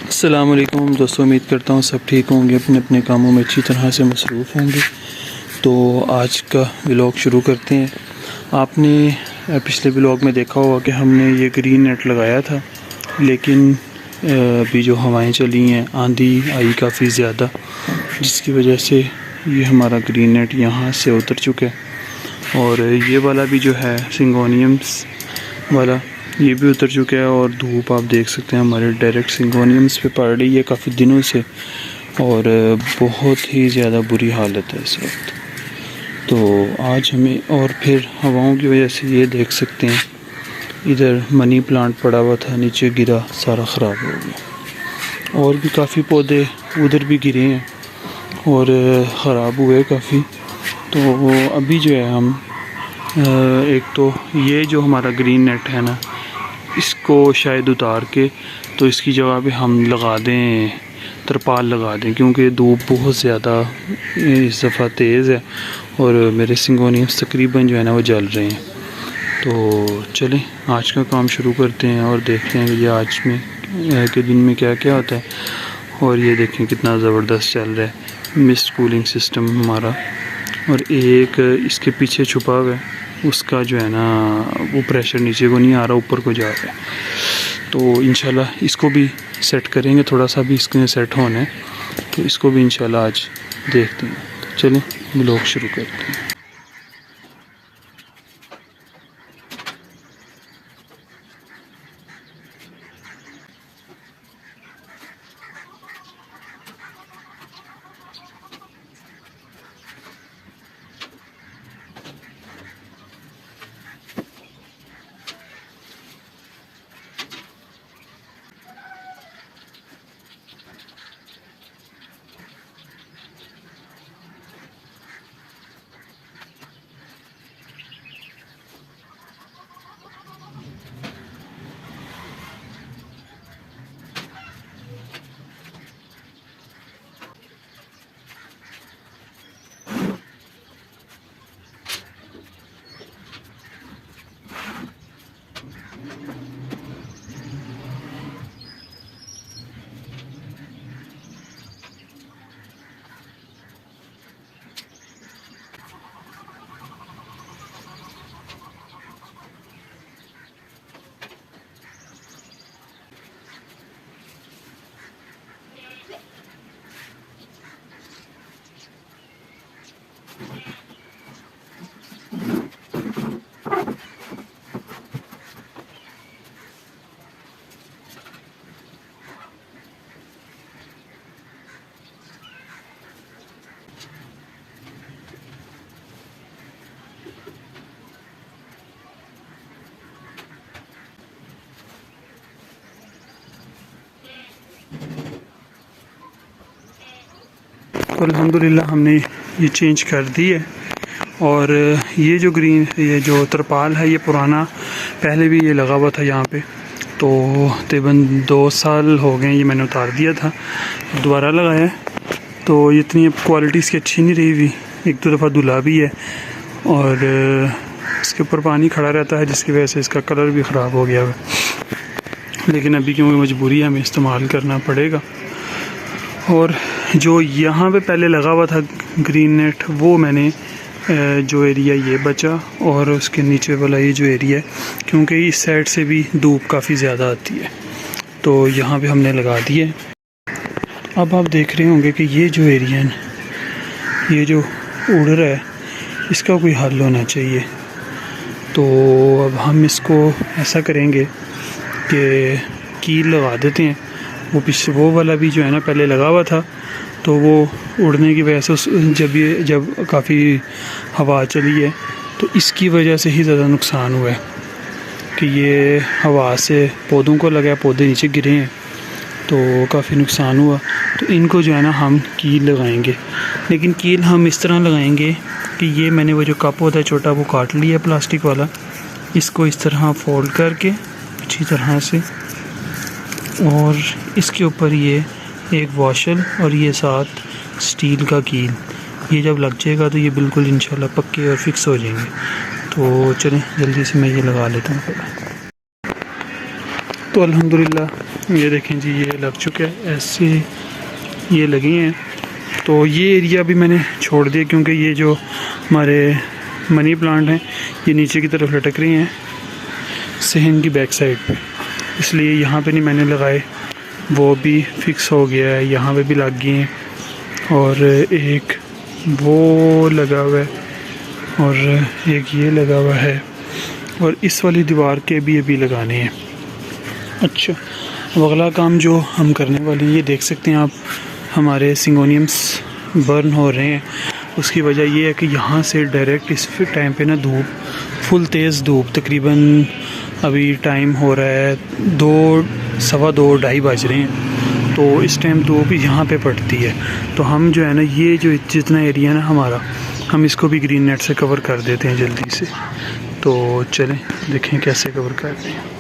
अस्सलाम वालेकुम दोस्तों, उम्मीद करता हूँ सब ठीक होंगे, अपने अपने कामों में अच्छी तरह से मसरूफ़ होंगे। तो आज का व्लॉग शुरू करते हैं। आपने पिछले व्लॉग में देखा होगा कि हमने ये ग्रीन नेट लगाया था, लेकिन अभी जो हवाएं चली हैं, आंधी आई काफ़ी ज़्यादा, जिसकी वजह से ये हमारा ग्रीन नेट यहाँ से उतर चुका है। और ये वाला भी जो है सिंगोनियम्स वाला, ये भी उतर चुका है। और धूप आप देख सकते हैं हमारे डायरेक्ट सिंगोनियम्स पे पड़ रही है काफ़ी दिनों से, और बहुत ही ज़्यादा बुरी हालत है इस वक्त। तो आज हमें, और फिर हवाओं की वजह से ये देख सकते हैं, इधर मनी प्लांट पड़ा हुआ था, नीचे गिरा, सारा ख़राब हो गया। और भी काफ़ी पौधे उधर भी गिरे हैं और ख़राब हुए काफ़ी। तो अभी जो है हम एक तो ये जो हमारा ग्रीन नेट है ना, इसको शायद उतार के तो इसकी जगह पे हम लगा दें, तरपाल लगा दें, क्योंकि धूप बहुत ज़्यादा इस दफ़ा तेज़ है और मेरे सिंगोनियम्स तकरीबन जो है ना वो जल रहे हैं। तो चलें आज का काम शुरू करते हैं और देखते हैं कि ये आज में के दिन में क्या क्या होता है। और ये देखें कितना ज़बरदस्त चल रहा है मिस्ट कूलिंग सिस्टम हमारा, और एक इसके पीछे छुपा हुआ है, उसका जो है ना वो प्रेशर नीचे को नहीं आ रहा, ऊपर को जा रहा है। तो इंशाल्लाह इसको भी सेट करेंगे, थोड़ा सा भी इसके सेट होना है, तो इसको भी इंशाल्लाह आज देखते हैं। तो चलें व्लॉग शुरू करते हैं। तो अल्हम्दुलिल्लाह हमने ये चेंज कर दी है। और ये जो तरपाल है, ये पुराना पहले भी ये लगा हुआ था यहाँ पे, तो तकरीबन 2 साल हो गए ये मैंने उतार दिया था, दोबारा लगाया है। तो इतनी क्वालिटी इसकी अच्छी नहीं रही हुई, एक दो दफ़ा धुला भी है और इसके ऊपर पानी खड़ा रहता है, जिसकी वजह से इसका कलर भी ख़राब हो गया है। लेकिन अभी क्योंकि मजबूरी है, हमें इस्तेमाल करना पड़ेगा। और जो यहाँ पे पहले लगा हुआ था ग्रीन नेट, वो मैंने जो एरिया ये बचा, और उसके नीचे वाला ये जो एरिया है, क्योंकि इस साइड से भी धूप काफ़ी ज़्यादा आती है, तो यहाँ पे हमने लगा दिए। अब आप देख रहे होंगे कि ये जो एरिया है, ये जो उड़ रहा है, इसका कोई हल होना चाहिए। तो अब हम इसको ऐसा करेंगे कि कील लगा देते हैं। वो वाला भी जो है ना पहले लगा हुआ था, तो वो उड़ने की वजह से जब काफ़ी हवा चली है, तो इसकी वजह से ही ज़्यादा नुकसान हुआ है कि ये हवा से पौधों को लगा, पौधे नीचे गिरे हैं, तो काफ़ी नुकसान हुआ। तो इनको जो है ना हम कील लगाएंगे, लेकिन कील हम इस तरह लगाएंगे कि ये मैंने वो जो कप होता है छोटा, वो काट लिया प्लास्टिक वाला, इसको इस तरह फोल्ड करके अच्छी तरह से, और इसके ऊपर ये एक वॉशल और ये साथ स्टील का कील, ये जब लग जाएगा तो ये बिल्कुल इंशाल्लाह पक्के और फिक्स हो जाएंगे। तो चलें जल्दी से मैं ये लगा लेता हूँ। तो अल्हम्दुलिल्लाह ये देखें जी, ये लग चुका है, ऐसे ये लगे हैं। तो ये एरिया भी मैंने छोड़ दिया क्योंकि ये जो हमारे मनी प्लांट हैं ये नीचे की तरफ लटक रही हैं सहन की बैक साइड पे, इसलिए यहाँ पे नहीं मैंने लगाए। वो भी फिक्स हो गया है, यहाँ पे भी लग गए हैं और एक वो लगा हुआ है और एक ये लगा हुआ है और इस वाली दीवार के भी अभी लगाने हैं। अच्छा, अब अगला काम जो हम करने वाले हैं, ये देख सकते हैं आप, हमारे सिंगोनियम्स बर्न हो रहे हैं। उसकी वजह ये है कि यहाँ से डायरेक्ट इस टाइम पे ना धूप, फुल तेज़ धूप, तकरीबन अभी टाइम हो रहा है 2, सवा 2, 2:30 बज रहे हैं। तो इस टाइम धूप यहाँ पे पड़ती है। तो हम जो है ना, ये जो जितना एरिया है ना हमारा, हम इसको भी ग्रीन नेट से कवर कर देते हैं जल्दी से। तो चलें देखें कैसे कवर करते हैं।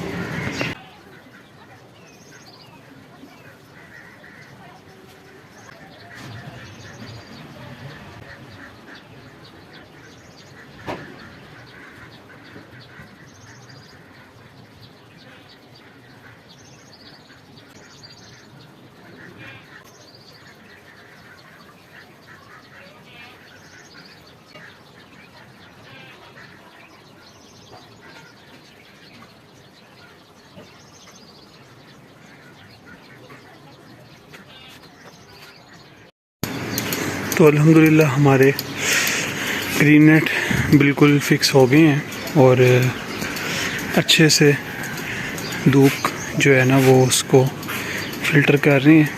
तो अल्हम्दुलिल्लाह हमारे ग्रीन नेट बिल्कुल फिक्स हो गए हैं और अच्छे से धूप जो है ना वो उसको फ़िल्टर कर रही हैं।